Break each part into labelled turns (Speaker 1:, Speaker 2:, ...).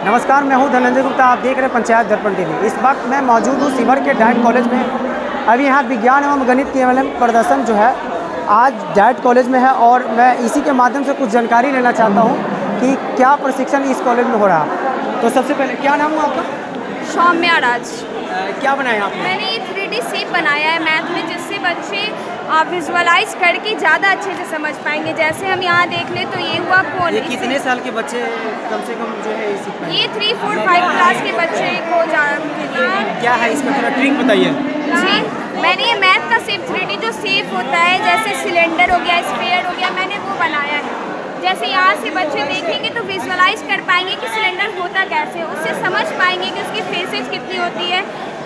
Speaker 1: नमस्कार, मैं हूं धनंजय गुप्ता। आप देख रहे हैं पंचायत दर्पण टीवी। इस वक्त मैं मौजूद हूं शिवहर के डाइट कॉलेज में। अभी यहाँ विज्ञान एवं गणित के प्रदर्शन जो है आज डाइट कॉलेज में है और मैं इसी के माध्यम से कुछ जानकारी लेना चाहता हूँ कि क्या प्रशिक्षण इस कॉलेज में हो रहा है। तो सबसे पहले क्या नाम हुआ आपका?
Speaker 2: सौम्या राज।
Speaker 1: क्या बनाया आपने?
Speaker 2: मैंने ये 3D शेप बनाया है मैथ में, जिससे बच्चे विजुअलाइज करके ज़्यादा अच्छे से समझ पाएंगे। जैसे हम यहाँ देख ले तो ये हुआ कौन।
Speaker 1: ये कितने साल के बच्चे कम से कम जो है सीख पाएंगे?
Speaker 2: ये 3, 4, 5 क्लास के बच्चे को
Speaker 1: क्या है इसका थोड़ा ट्रिक बताइए।
Speaker 2: जी, मैंने ये मैथ का शेप 3D जो शेप होता है, जैसे सिलेंडर हो गया, स्फीयर हो गया, मैंने वो बनाया है। जैसे यहाँ से बच्चे देखेंगे तो विजुअलाइज कर पाएंगे कि सिलेंडर होता कैसे है, उससे समझ पाएंगे कि उसकी फेसेज कितनी होती है,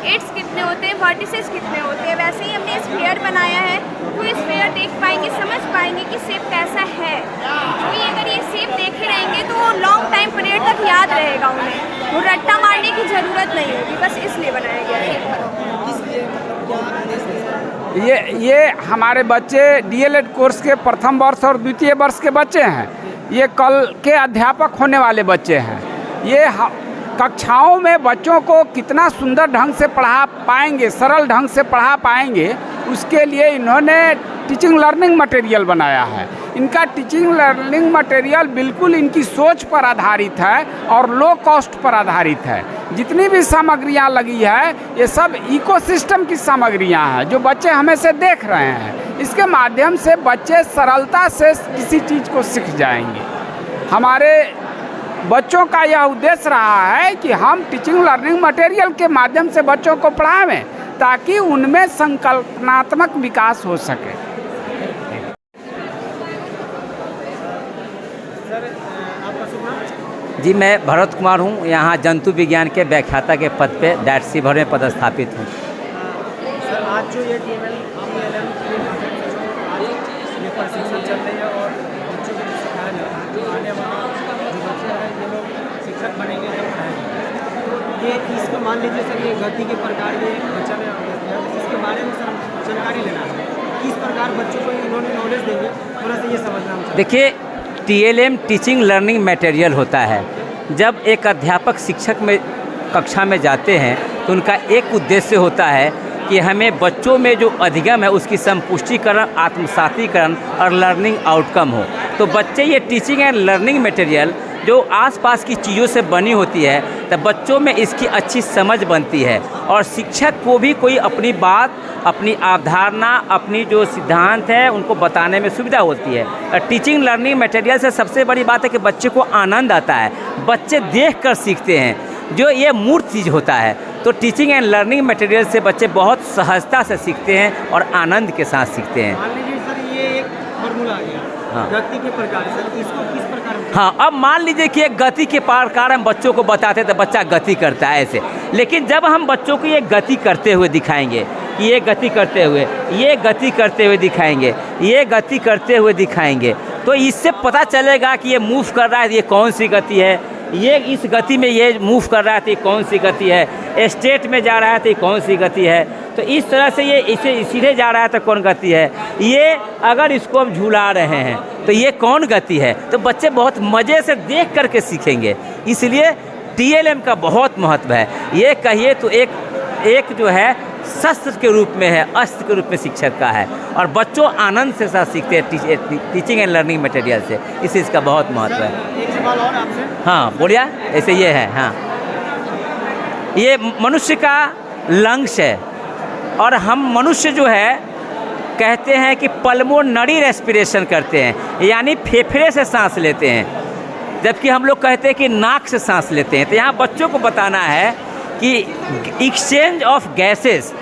Speaker 2: एड्स कितने होते हैं, वर्टिसेस कितने होते हैं। वैसे ही हमने स्फीयर बनाया है तो स्फीयर देख पाएंगे, समझ पाएंगे कि शेप कैसा है। तो अगर ये शेप देखे रहेंगे तो वो लॉन्ग टाइम पीरियड तक याद रहेगा उन्हें, वो रट्टा मारने की ज़रूरत नहीं होगी। बस इसलिए बनाया गया है।
Speaker 3: ये हमारे बच्चे डीएलएड कोर्स के प्रथम वर्ष और द्वितीय वर्ष के बच्चे हैं। ये कल के अध्यापक होने वाले बच्चे हैं। ये कक्षाओं में बच्चों को कितना सुंदर ढंग से पढ़ा पाएंगे, सरल ढंग से पढ़ा पाएंगे, उसके लिए इन्होंने टीचिंग लर्निंग मटेरियल बनाया है। इनका टीचिंग लर्निंग मटेरियल बिल्कुल इनकी सोच पर आधारित है और लो कॉस्ट पर आधारित है। जितनी भी सामग्रियां लगी है ये सब इकोसिस्टम की सामग्रियां हैं जो बच्चे हमें से देख रहे हैं। इसके माध्यम से बच्चे सरलता से किसी चीज़ को सीख जाएंगे। हमारे बच्चों का यह उद्देश्य रहा है कि हम टीचिंग लर्निंग मटेरियल के माध्यम से बच्चों को पढ़ावें ताकि उनमें संकल्पनात्मक विकास हो सके।
Speaker 4: जी, मैं भरत कुमार हूँ, यहाँ जंतु विज्ञान के व्याख्याता के पद पे डाइट शिवहर में पदस्थापित हूँ।
Speaker 1: सर, आज जो ये TLM प्रशिक्षण चल रही है और बच्चों को सिखाया जा रहा है, जो आने वाला जो बच्चे हैं ये लोग शिक्षक बनेंगे जब पढ़ाएंगे। ये इसको मान लीजिए सर, ये गति के प्रकार ये बच्चा में इसके बारे में सर जानकारी लेना है। किस प्रकार बच्चों को इन्होंने नॉलेज देंगे, थोड़ा सा ये समझना चाहिए।
Speaker 4: देखिए, TLM टीचिंग लर्निंग मटेरियल होता है। जब एक अध्यापक शिक्षक में कक्षा में जाते हैं तो उनका एक उद्देश्य होता है कि हमें बच्चों में जो अधिगम है उसकी संपुष्टिकरण, आत्मसातीकरण और लर्निंग आउटकम हो। तो बच्चे ये टीचिंग एंड लर्निंग मटेरियल जो आसपास की चीज़ों से बनी होती है तो बच्चों में इसकी अच्छी समझ बनती है और शिक्षक को भी कोई अपनी बात, अपनी अवधारणा, अपनी जो सिद्धांत है उनको बताने में सुविधा होती है। टीचिंग लर्निंग मटेरियल से सबसे बड़ी बात है कि बच्चे को आनंद आता है, बच्चे देखकर सीखते हैं, जो ये मूर्त चीज़ होता है। तो टीचिंग एंड लर्निंग मटेरियल से बच्चे बहुत सहजता से सीखते हैं और आनंद के साथ सीखते हैं।
Speaker 1: मान लीजिए सर, ये एक फॉर्मूला आ गया।
Speaker 4: हाँ।
Speaker 1: गति के प्रकार, सर इसको किस प्रकार?
Speaker 4: हाँ, अब मान लीजिए कि एक गति के प्रकार हम बच्चों को बताते तो बच्चा गति करता है ऐसे, लेकिन जब हम बच्चों को ये गति करते हुए दिखाएंगे, ये गति करते हुए, ये गति करते हुए दिखाएंगे, ये गति करते हुए दिखाएंगे, तो इससे पता चलेगा कि ये मूव कर रहा है, ये कौन सी गति है, ये इस गति में ये मूव कर रहा है तो ये कौन सी गति है, स्टेट में जा रहा है तो ये कौन सी गति है। तो इस तरह से ये इसे सीधे जा रहा है तो कौन गति है, ये अगर इसको हम झूला रहे हैं तो ये कौन गति है। तो बच्चे बहुत मज़े से देख करके सीखेंगे। इसलिए TLM का बहुत महत्व है। ये कहिए तो एक जो है शस्त्र के रूप में है, अस्त्र के रूप में शिक्षक का है और बच्चों आनंद से साथ सीखते हैं टीचिंग एंड लर्निंग मटेरियल से। इस चीज़ का बहुत महत्व है।
Speaker 1: एक सवाल और आपसे।
Speaker 4: हाँ बोलिए। ऐसे ये है, हाँ, ये मनुष्य का लंग्स है और हम मनुष्य जो है कहते हैं कि पल्मोनरी रेस्पिरेशन करते हैं, यानी फेफड़े से सांस लेते हैं, जबकि हम लोग कहते हैं कि नाक से सांस लेते हैं। तो यहाँ बच्चों को बताना है कि एक्सचेंज ऑफ गैसेस,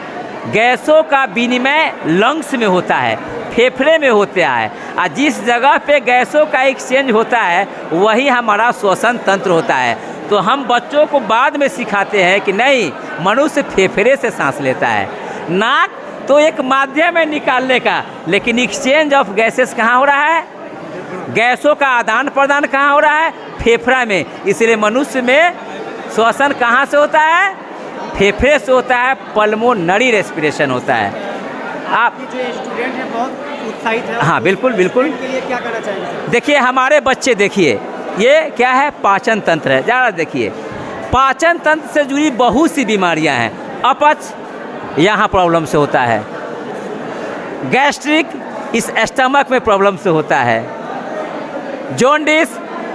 Speaker 4: गैसों का विनिमय लंग्स में होता है, फेफड़े में होता है, और जिस जगह पे गैसों का एक्सचेंज होता है वही हमारा श्वसन तंत्र होता है। तो हम बच्चों को बाद में सिखाते हैं कि नहीं, मनुष्य फेफड़े से सांस लेता है, नाक तो एक माध्यम है निकालने का, लेकिन एक्सचेंज ऑफ गैसेस कहाँ हो रहा है, गैसों का आदान प्रदान कहाँ हो रहा है, फेफड़ा में। इसलिए मनुष्य में श्वसन कहाँ से होता है, फेफड़े से होता है, पल्मोनरी रेस्पिरेशन होता है। आप
Speaker 1: जो स्टूडेंट हैं बहुत उत्साहित है।
Speaker 4: हाँ बिल्कुल बिल्कुल।
Speaker 1: के लिए क्या करना चाहिए?
Speaker 4: देखिए हमारे बच्चे, देखिए ये क्या है, पाचन तंत्र है। ज़रा देखिए पाचन तंत्र से जुड़ी बहुत सी बीमारियां हैं। अपच यहाँ प्रॉब्लम से होता है, गैस्ट्रिक इस स्टमक में प्रॉब्लम से होता है, जॉन्डिस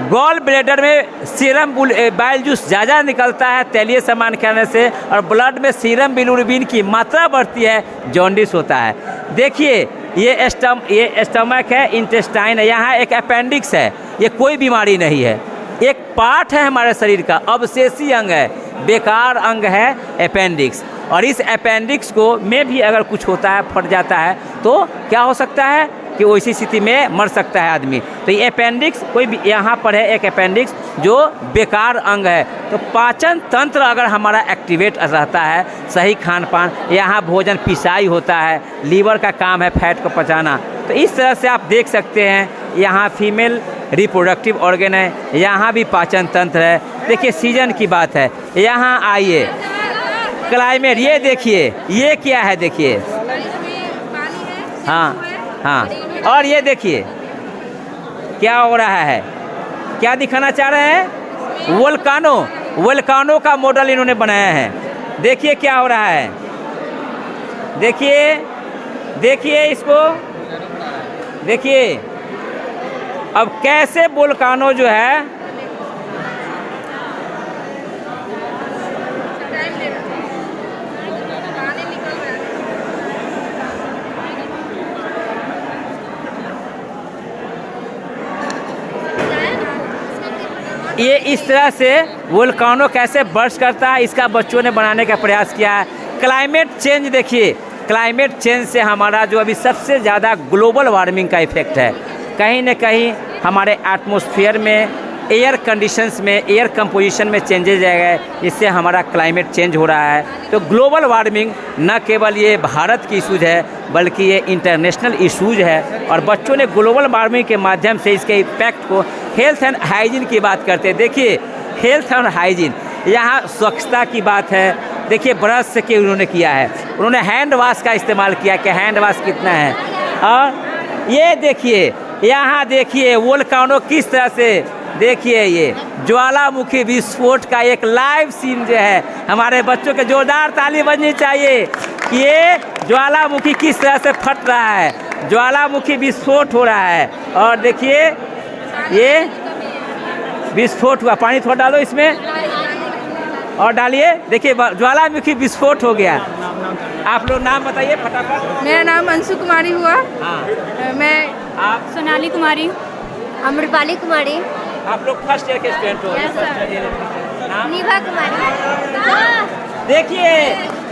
Speaker 4: गॉल ब्लैडर में सीरम बाइल जूस ज़्यादा निकलता है तेलीय सामान खाने से, और ब्लड में सीरम बिलिरुबिन की मात्रा बढ़ती है, जॉन्डिस होता है। देखिए ये स्टमक है, इंटेस्टाइन है, यहाँ एक अपेंडिक्स है, ये कोई बीमारी नहीं है, एक पार्ट है हमारे शरीर का, अवशेषी अंग है, बेकार अंग है अपेंडिक्स। और इस अपेंडिक्स को में भी अगर कुछ होता है, फट जाता है, तो क्या हो सकता है कि वैसी स्थिति में मर सकता है आदमी। तो ये अपेंडिक्स कोई भी यहाँ पर है, एक अपेंडिक्स जो बेकार अंग है। तो पाचन तंत्र अगर हमारा एक्टिवेट रहता है, सही खान पान, यहाँ भोजन पिसाई होता है, लीवर का काम है फैट को पचाना, तो इस तरह से आप देख सकते हैं यहाँ फीमेल रिप्रोडक्टिव ऑर्गन है, यहाँ भी पाचन तंत्र है। देखिए सीजन की बात है, यहाँ आइए, क्लाइमेट ये देखिए, ये क्या है देखिए, हाँ हाँ, और ये देखिए क्या हो रहा है, क्या दिखाना चाह रहे हैं, वोल्कानो का मॉडल इन्होंने बनाया है। देखिए क्या हो रहा है, देखिए इसको देखिए, अब कैसे वोल्कानो जो है ये इस तरह से वोल्कानो कैसे बर्स्ट करता है, इसका बच्चों ने बनाने का प्रयास किया है। क्लाइमेट चेंज देखिए, क्लाइमेट चेंज से हमारा जो अभी सबसे ज़्यादा ग्लोबल वार्मिंग का इफेक्ट है, कहीं न कहीं हमारे एटमॉस्फेयर में, एयर कंडीशंस में, एयर कंपोजिशन में चेंजेज आ गए, इससे हमारा क्लाइमेट चेंज हो रहा है। तो ग्लोबल वार्मिंग न केवल ये भारत की इशूज़ है, बल्कि ये इंटरनेशनल इशूज़ है, और बच्चों ने ग्लोबल वार्मिंग के माध्यम से इसके इम्पैक्ट को, हेल्थ एंड हाइजीन की बात करते हैं। देखिए हेल्थ एंड हाइजीन, यहाँ स्वच्छता की बात है। देखिए ब्रश से के उन्होंने किया है, उन्होंने हैंड वाश का इस्तेमाल किया कि हैंड वाश कितना है। और ये देखिए, यहाँ देखिए वोल्कानो किस तरह से, देखिए ये ज्वालामुखी विस्फोट का एक लाइव सीन जो है, हमारे बच्चों के जोरदार ताली बजनी चाहिए। ये ज्वालामुखी किस तरह से फट रहा है, ज्वालामुखी विस्फोट हो रहा है। और देखिए ये विस्फोट हुआ, पानी थोड़ा डालो इसमें और डालिए, देखिए ज्वालामुखी विस्फोट हो गया। आप लोग नाम बताइए फटाफट।
Speaker 5: मेरा नाम अंशु कुमारी हुआ।
Speaker 4: हाँ,
Speaker 5: मैं
Speaker 4: आप
Speaker 5: सोनाली कुमारी,
Speaker 6: अमृपाली कुमारी,
Speaker 4: आप लोग फर्स्ट ईयर के स्टूडेंट हो।
Speaker 5: Yes, sir.
Speaker 4: नाम?
Speaker 6: निभा कुमारी।
Speaker 4: देखिए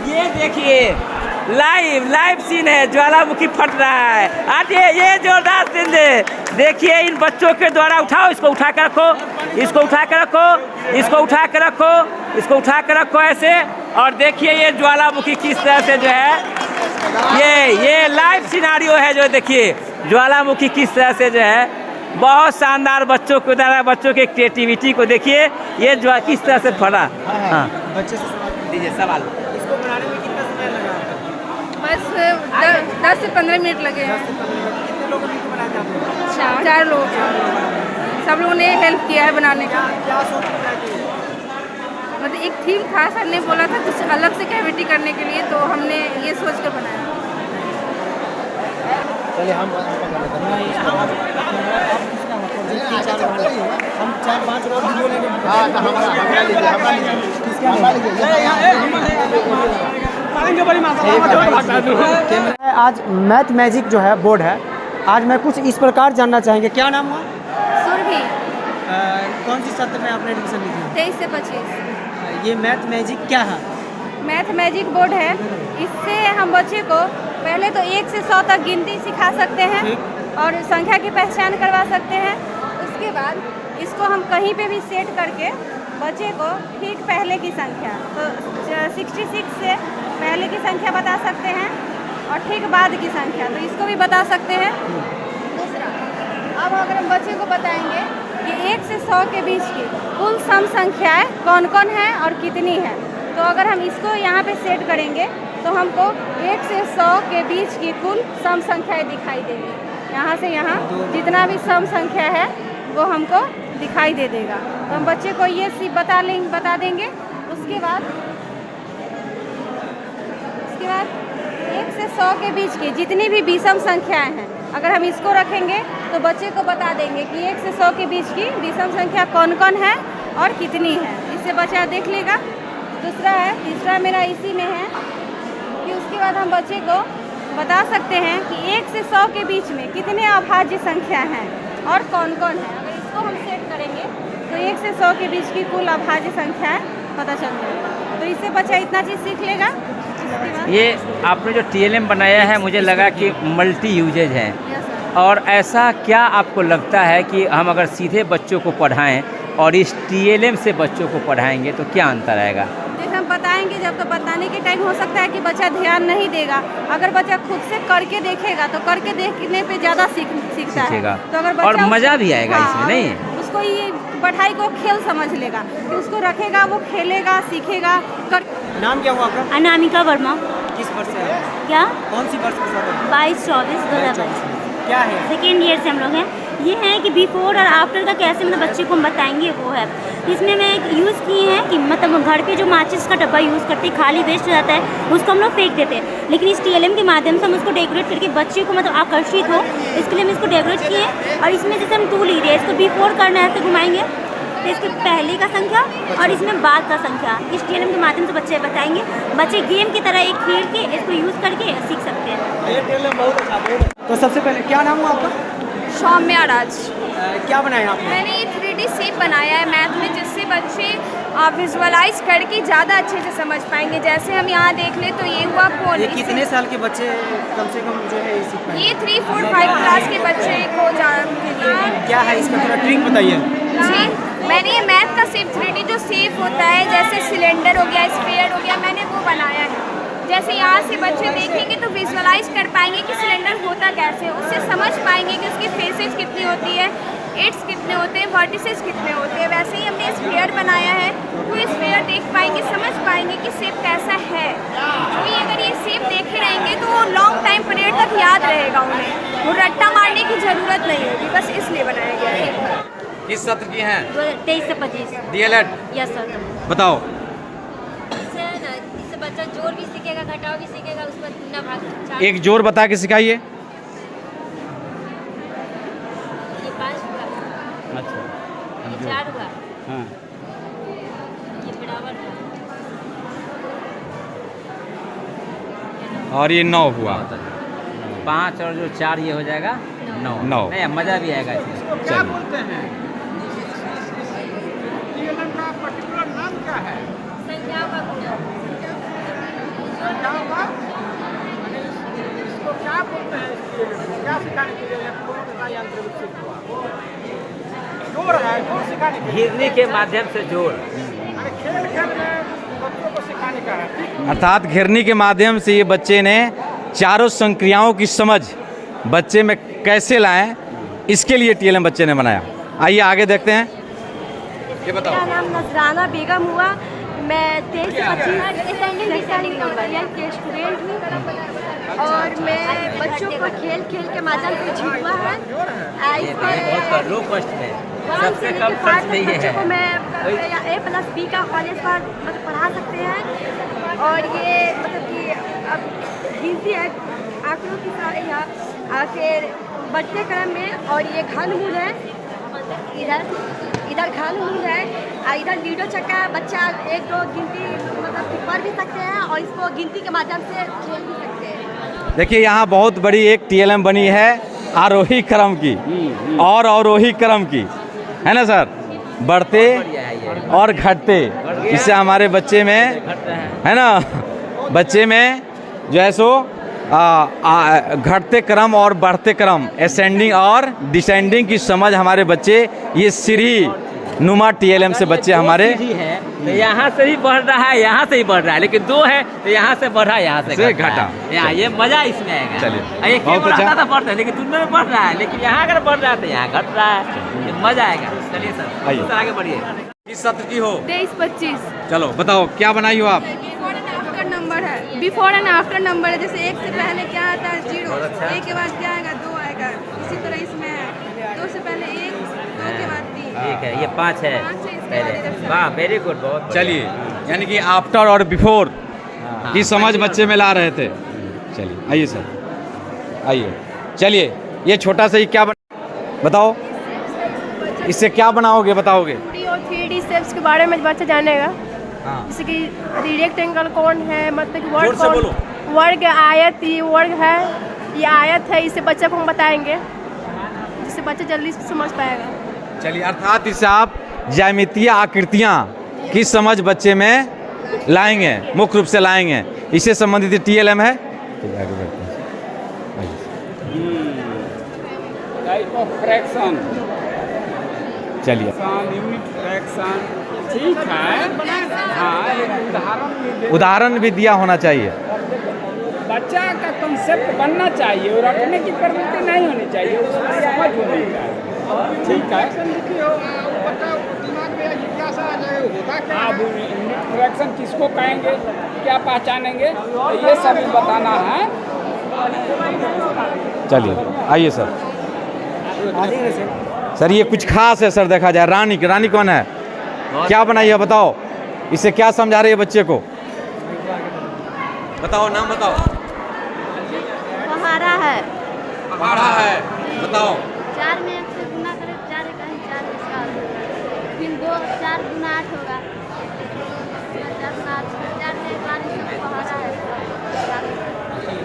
Speaker 4: ये देखिए लाइव सीन है, ज्वालामुखी फट रहा है। आइए ये जोरदार सीन है, देखिए इन बच्चों के द्वारा। उठाओ, इसको उठा कर रखो, इसको उठा कर रखो, इसको उठा कर रखो, इसको उठा कर रखो ऐसे। और देखिए ये ज्वालामुखी किस तरह से जो है, ये लाइव सिनारियो है जो देखिए ज्वालामुखी किस तरह से जो है, बहुत शानदार। बच्चों को द्वारा, बच्चों के क्रिएटिविटी को देखिए, ये जो किस तरह से फटा। हाँ
Speaker 1: बच्चे से सवाल
Speaker 4: दीजिए सवाल।
Speaker 1: इसको बनाने में कितना समय लगा आपका?
Speaker 5: बस 10 से 15 मिनट लगे हैं।
Speaker 1: कितने लोगों ने इसको बनाया आपने?
Speaker 5: 4 लोग, सब लोगों ने हेल्प किया है बनाने का।
Speaker 1: क्या सोच के बनाया कि
Speaker 5: मतलब एक थीम था, सर ने बोला था कुछ अलग से कैविटी करने के लिए, तो हमने ये सोच कर बनाया।
Speaker 1: चलिए हम हम 4-5 और वीडियो लेंगे। आज मैथ मैजिक जो है बोर्ड है, आज मैं कुछ इस प्रकार जानना चाहेंगे। क्या नाम हुआ?
Speaker 2: सुरभि,
Speaker 1: कौन सी सत्र में आपने एडमिशन ली थी?
Speaker 2: 23 से 25।
Speaker 1: ये मैथ मैजिक क्या है?
Speaker 2: मैथ मैजिक बोर्ड है, इससे हम बच्चे को पहले तो 1 से 100 तक गिनती सिखा सकते हैं और संख्या की पहचान करवा सकते हैं। उसके बाद इसको हम कहीं पे भी सेट करके बच्चे को ठीक पहले की संख्या, तो 66 से पहले की संख्या बता सकते हैं और ठीक बाद की संख्या, तो इसको भी बता सकते हैं। दूसरा, अब अगर हम बच्चे को बताएंगे कि 1 से 100 के बीच की कुल सम संख्याएँ कौन कौन है और कितनी है, तो अगर हम इसको यहाँ पे सेट करेंगे तो हमको 1 से 100 के बीच की कुल सम संख्याएँ दिखाई देंगी। यहाँ से यहाँ जितना भी सम संख्या है वो हमको
Speaker 5: दिखाई दे देगा। तो हम बच्चे को ये बता देंगे। उसके बाद 1 से 100 के बीच की जितनी भी विषम संख्याएं हैं, अगर हम इसको रखेंगे तो बच्चे को बता देंगे कि 1 से 100 के बीच की विषम संख्या कौन कौन है और कितनी है। इससे बच्चा देख लेगा। तीसरा मेरा इसी में है कि उसके बाद हम बच्चे को बता सकते हैं कि 1 से 100 के बीच में कितने अभाज्य संख्या हैं और कौन कौन है। अगर इसको हम सेट करेंगे तो 1 से 100 के बीच की कुल अभाज्य संख्याएं पता चल जाएगा। तो इससे बच्चा इतना चीज़ सीख लेगा।
Speaker 4: ये आपने जो TLM बनाया है, मुझे लगा कि मल्टी यूजेज है। और ऐसा क्या आपको लगता है कि हम अगर सीधे बच्चों को पढ़ाएं और इस TLM से बच्चों को पढ़ाएंगे तो क्या अंतर आएगा?
Speaker 5: जैसे हम बताएंगे, जब तो बताने के टाइम हो सकता है कि बच्चा ध्यान नहीं देगा। अगर बच्चा खुद से करके देखेगा तो करके देखने पे ज़्यादा सीखता है। तो अगर बच्चा
Speaker 4: और मज़ा भी आएगा इसमें, नहीं?
Speaker 5: उसको ये पढ़ाई को खेल समझ लेगा कि उसको रखेगा, वो खेलेगा, सीखेगा।
Speaker 1: नाम क्या हुआ आपका?
Speaker 6: अनामिका वर्मा।
Speaker 1: किस वर्ष से है?
Speaker 6: क्या?
Speaker 1: कौन सी वर्ष के साथ?
Speaker 6: 22-24 2022।
Speaker 1: क्या है?
Speaker 6: सेकेंड ईयर से हम लोग हैं। ये है कि बिफोर और आफ्टर का कैसे मतलब बच्चे को हम बताएंगे, वो है। इसमें मैं एक यूज़ की है कि मतलब घर पे जो माचिस का डब्बा यूज़ करते हैं, खाली वेस्ट हो जाता है, उसको हम लोग फेंक देते हैं। लेकिन इस TLM के माध्यम से हम उसको डेकोरेट करके बच्चे को मतलब आकर्षित हो, इसके लिए हम इसको डेकोरेट किए। और इसमें जैसे हम 2 लीजिए, इसको बिफोर करना है तो घुमाएंगे तो इसके पहले का संख्या और इसमें बाद का संख्या इस TLM के माध्यम से बच्चे बताएंगे। बच्चे गेम की तरह एक खेल के इसको यूज़ करके सीख सकते हैं।
Speaker 1: ये TLM बहुत अच्छा। तो सबसे पहले क्या नाम हुआ आपका?
Speaker 2: सौम्या राज।
Speaker 1: क्या बनाया आपने?
Speaker 2: मैंने ये 3D शेप बनाया है मैथ में, जिससे बच्चे विजुअलाइज करके ज़्यादा अच्छे से समझ पाएंगे। जैसे हम यहाँ देख ले तो ये हुआ फोन।
Speaker 1: ये कितने साल के बच्चे कम से कम जो है ये सीख पाएंगे?
Speaker 2: ये 3, 4, 5 क्लास के बच्चे को
Speaker 1: क्या है इसका थोड़ा ट्रिक बताइए।
Speaker 2: जी, मैंने ये मैथ का शेप 3D जो शेप होता है, जैसे सिलेंडर हो गया, स्फीयर हो गया, मैंने वो बनाया है। जैसे यहाँ से बच्चे देखेंगे तो विजुअलाइज कर पाएंगे कि सिलेंडर होता कैसे, उससे समझ पाएंगे कि उसकी फेसेस कितनी होती है, एड्स कितने होते हैं, वर्टिसेस कितने होते हैं। वैसे ही हमने स्फीयर बनाया है, तो ये स्फीयर देख पाएंगे, समझ पाएंगे कि शेप कैसा है। तो अगर ये शेप देखे रहेंगे तो वो लॉन्ग टाइम पीरियड तक याद रहेगा उन्हें, वो रट्टा मारने की ज़रूरत नहीं होगी, बस इसलिए बनाया गया है।
Speaker 7: किस सत्र की हैं?
Speaker 6: 23 से 25।
Speaker 7: DLED।
Speaker 6: Yes sir.
Speaker 7: बताओ।
Speaker 6: इससे बच्चा जोड़ भी सीखेगा, घटाव भी सीखेगा, उसमें गुना भाग।
Speaker 7: एक जोड़ बता के सिखाइए।
Speaker 6: ये 5 हुआ।
Speaker 7: अच्छा।
Speaker 6: ये 4 हुआ।
Speaker 7: हाँ।
Speaker 6: ये बराबर हुआ।
Speaker 7: और ये 9 हुआ।
Speaker 4: 5 और जो 4 ये हो जाएगा 9। नहीं, मज़ा भी आएगा इसमें।
Speaker 3: क्या बोलते हैं? TLM का पर्टिकुलर नाम क्या है?
Speaker 6: संख्याओं का गुना।
Speaker 3: संख्याओं का? इसको क्या बोलते हैं? क्या सिखाने के लिए कौन सा यंत्र विकसित हुआ? जोड़ है, जोड़ सिखाने के लिए।
Speaker 4: घिरनी के माध्यम से जोड़।
Speaker 3: खेल खेल में बच्चों को सिखाने का है।
Speaker 7: अर्थात घिरनी के माध्यम से ये बच्चे ने चारों संक्रियाओं की समझ बच्चे में कैसे लाएं, इसके लिए TLM बच्चे ने बनाया। आइए आगे देखते हैं। ये बताओ।
Speaker 6: मेरा नाम नजराना बेगम हुआ। मैं 23 से 25 नंबर के स्टूडेंट हूँ और मैं बच्चों को खेल खेल के माध्यम से जीतवा है।
Speaker 4: बहुत लो कॉस्ट में सबसे कम खर्च में ये है।
Speaker 6: को मैं A+B का कॉलेज पर मतलब पढ़ा सकते हैं। और ये मतलब कि अब गिनती है आंकड़ों की सारे यहाँ फिर बढ़ते क्रम में। और ये घनमूल है, इधर घनमूल है, इधर लीडो चक्का। बच्चा 1-2 गिनती मतलब पढ़ भी सकते हैं और इसको गिनती के माध्यम से खेल भी सकते हैं।
Speaker 7: देखिए यहाँ बहुत बड़ी एक TLM बनी है आरोही क्रम की और अवरोही क्रम की, है ना सर? बढ़ते और घटते, इससे हमारे बच्चे में, है ना, बच्चे में जो है सो घटते क्रम और बढ़ते क्रम, असेंडिंग और डिसेंडिंग की समझ हमारे बच्चे, ये सीढ़ी नुमा TLM से बच्चे हमारे
Speaker 4: है। तो यहाँ से ही बढ़ रहा है, यहाँ से ही बढ़ रहा है, लेकिन 2 है तो यहाँ से बढ़ा, यहाँ से घटा। यहाँ ये मजा इसमें आएगा।
Speaker 7: चलिए,
Speaker 4: एक
Speaker 7: बहुत अच्छा।
Speaker 4: तो बढ़ता है, लेकिन तुम में बढ़ रहा है, लेकिन यहाँ अगर बढ़ रहा है तो यहाँ घट रहा है, ये मजा आएगा। चलिए सर,
Speaker 7: आइए
Speaker 4: आगे बढ़िए।
Speaker 7: किस सत्र की हो?
Speaker 5: 23-25।
Speaker 7: चलो बताओ, क्या बनाई हो आप?
Speaker 5: बिफोर एंड आफ्टर नंबर है। बिफोर एंड आफ्टर नंबर है। जैसे 1 से पहले क्या आता है 0, 1 के बाद क्या आएगा 2 आएगा। इसी तरह इसमें है 2 से पहले 1, 2 के बाद 3,
Speaker 4: ठीक है, ये 5 है पहले। वाह, वेरी गुड, बहुत बढ़िया।
Speaker 7: चलिए, यानी कि आफ्टर और बिफोर की समझ बच्चे में ला रहे थे। चलिए आइए सर, आइए। चलिए, ये छोटा सा ही क्या बताओ, इससे क्या बनाओगे, बताओगे?
Speaker 8: 2D और 3D शेप्स के बारे में बच्चा जानेगा।
Speaker 7: हाँ,
Speaker 8: जैसे कि रेक्टेंगल कौन है, मतलब कि
Speaker 7: जोर
Speaker 8: वर्ग
Speaker 7: से बोलो।
Speaker 8: कौन, वर्ग आयत, ये वर्ग है, ये आयत है, इसे बच्चे को हम बताएंगे जिससे बच्चा जल्दी से समझ पाएगा।
Speaker 7: चलिए, अर्थात इससे आप ज्यामितीय आकृतियाँ की समझ बच्चे में लाएंगे, मुख्य रूप से लाएंगे। इससे संबंधित TLM है। चलिए आगे बढ़ते हैं। आइए।
Speaker 3: टाइप ऑफ फ्रैक्शन,
Speaker 7: चलिए,
Speaker 3: यूनिट फ्रैक्शन, ठीक है। हाँ, एक
Speaker 7: उदाहरण भी दिया होना चाहिए।
Speaker 3: बच्चा का कंसेप्ट बनना चाहिए और रटने की प्रवृत्ति नहीं होनी चाहिए, उसमें समझ होनी चाहिए। ठीक है। अब यूनिट फ्रैक्शन किसको कहेंगे, क्या पहचानेंगे, तो ये सभी बताना है।
Speaker 7: चलिए आइए सर। सर ये कुछ खास है सर, देखा जाए। रानी कौन है, क्या बनाई है, बताओ। इससे क्या समझा रही है बच्चे को, बताओ, नाम बताओ।
Speaker 6: पहाड़ा है,
Speaker 7: पहाड़ा है, बताओ।
Speaker 6: 4 में 1 से गुना करें 4 1 4 इसका फिर 2 4 गुना 8 होगा, 4 गुना 8 4 में 1 पहाड़ा है।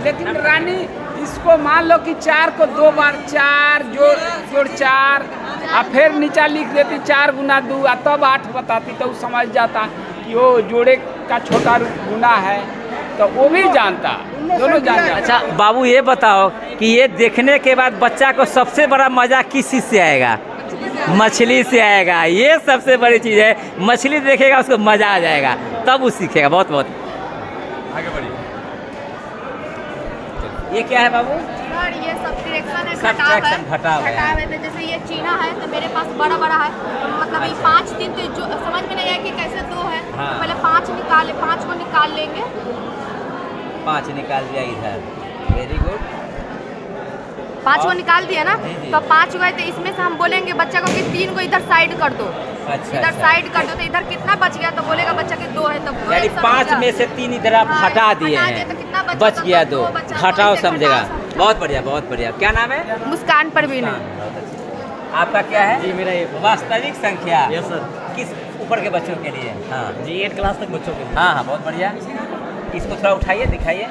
Speaker 3: लेकिन रानी, इसको मान लो कि 4 को 2 बार 4 जोड़ 4 और फिर नीचा लिख देती 4 गुना 2 और तब 8 बताती, तो समझ जाता कि वो जोड़े का छोटा गुना है, तो वो भी जानता, दोनों जानता।
Speaker 4: अच्छा बाबू, ये बताओ कि ये देखने के बाद बच्चा को सबसे बड़ा मजा किस चीज़ से आएगा? मछली से आएगा। ये सबसे बड़ी चीज़ है, मछली देखेगा उसको मज़ा आ जाएगा, तब वो सीखेगा। बहुत बहुत
Speaker 7: आगे बढ़िए।
Speaker 4: ये क्या है बाबू?
Speaker 2: सर ये सब्ट्रैक्शन है,
Speaker 4: Subtraction, घटाव है।
Speaker 2: घटाव है। तो जैसे ये चीना है तो मेरे पास बड़ा बड़ा है, तो मतलब ये 5 दिन तो जो समझ में नहीं आया कि कैसे 2 है।
Speaker 4: हाँ।
Speaker 2: तो पहले 5 निकाले, 5 को निकाल लेंगे।
Speaker 4: 5 निकाल दिया इधर, वेरी गुड।
Speaker 2: 5 को निकाल दिया ना,
Speaker 4: जी, जी।
Speaker 2: तो 5 गए तो इसमें से हम बोलेंगे बच्चा को कि 3 को इधर साइड कर दो।
Speaker 4: अच्छा,
Speaker 2: इधर
Speaker 4: अच्छा।
Speaker 2: साइड कर दो, तो इधर कितना बच गया, तो बोलेगा बच्चा के 2 है, तो
Speaker 4: यानी 5 में से 3 इधर आप
Speaker 2: हाँ,
Speaker 4: हटा दिए
Speaker 2: हटा
Speaker 4: हैं,
Speaker 2: दिए तो कितना बचा?
Speaker 4: बच
Speaker 2: तो
Speaker 4: गया
Speaker 2: दो
Speaker 4: 2,
Speaker 2: बचा,
Speaker 4: घटाओ
Speaker 2: तो इसे
Speaker 4: समझेगा।
Speaker 2: घटाओ समझेगा।
Speaker 4: बहुत बढ़िया, बहुत बढ़िया। क्या नाम है?
Speaker 2: मुस्कान परवीन है।
Speaker 4: बहुत अच्छा। आपका क्या है?
Speaker 1: जी मेरा ये
Speaker 4: वास्तविक संख्या।
Speaker 1: Yes sir.
Speaker 4: किस ऊपर के बच्चों के लिए? हाँ
Speaker 1: जी 8 क्लास तक बच्चों के लिए।
Speaker 4: हाँ हाँ, बहुत बढ़िया। इसको थोड़ा उठाइए, दिखाइए।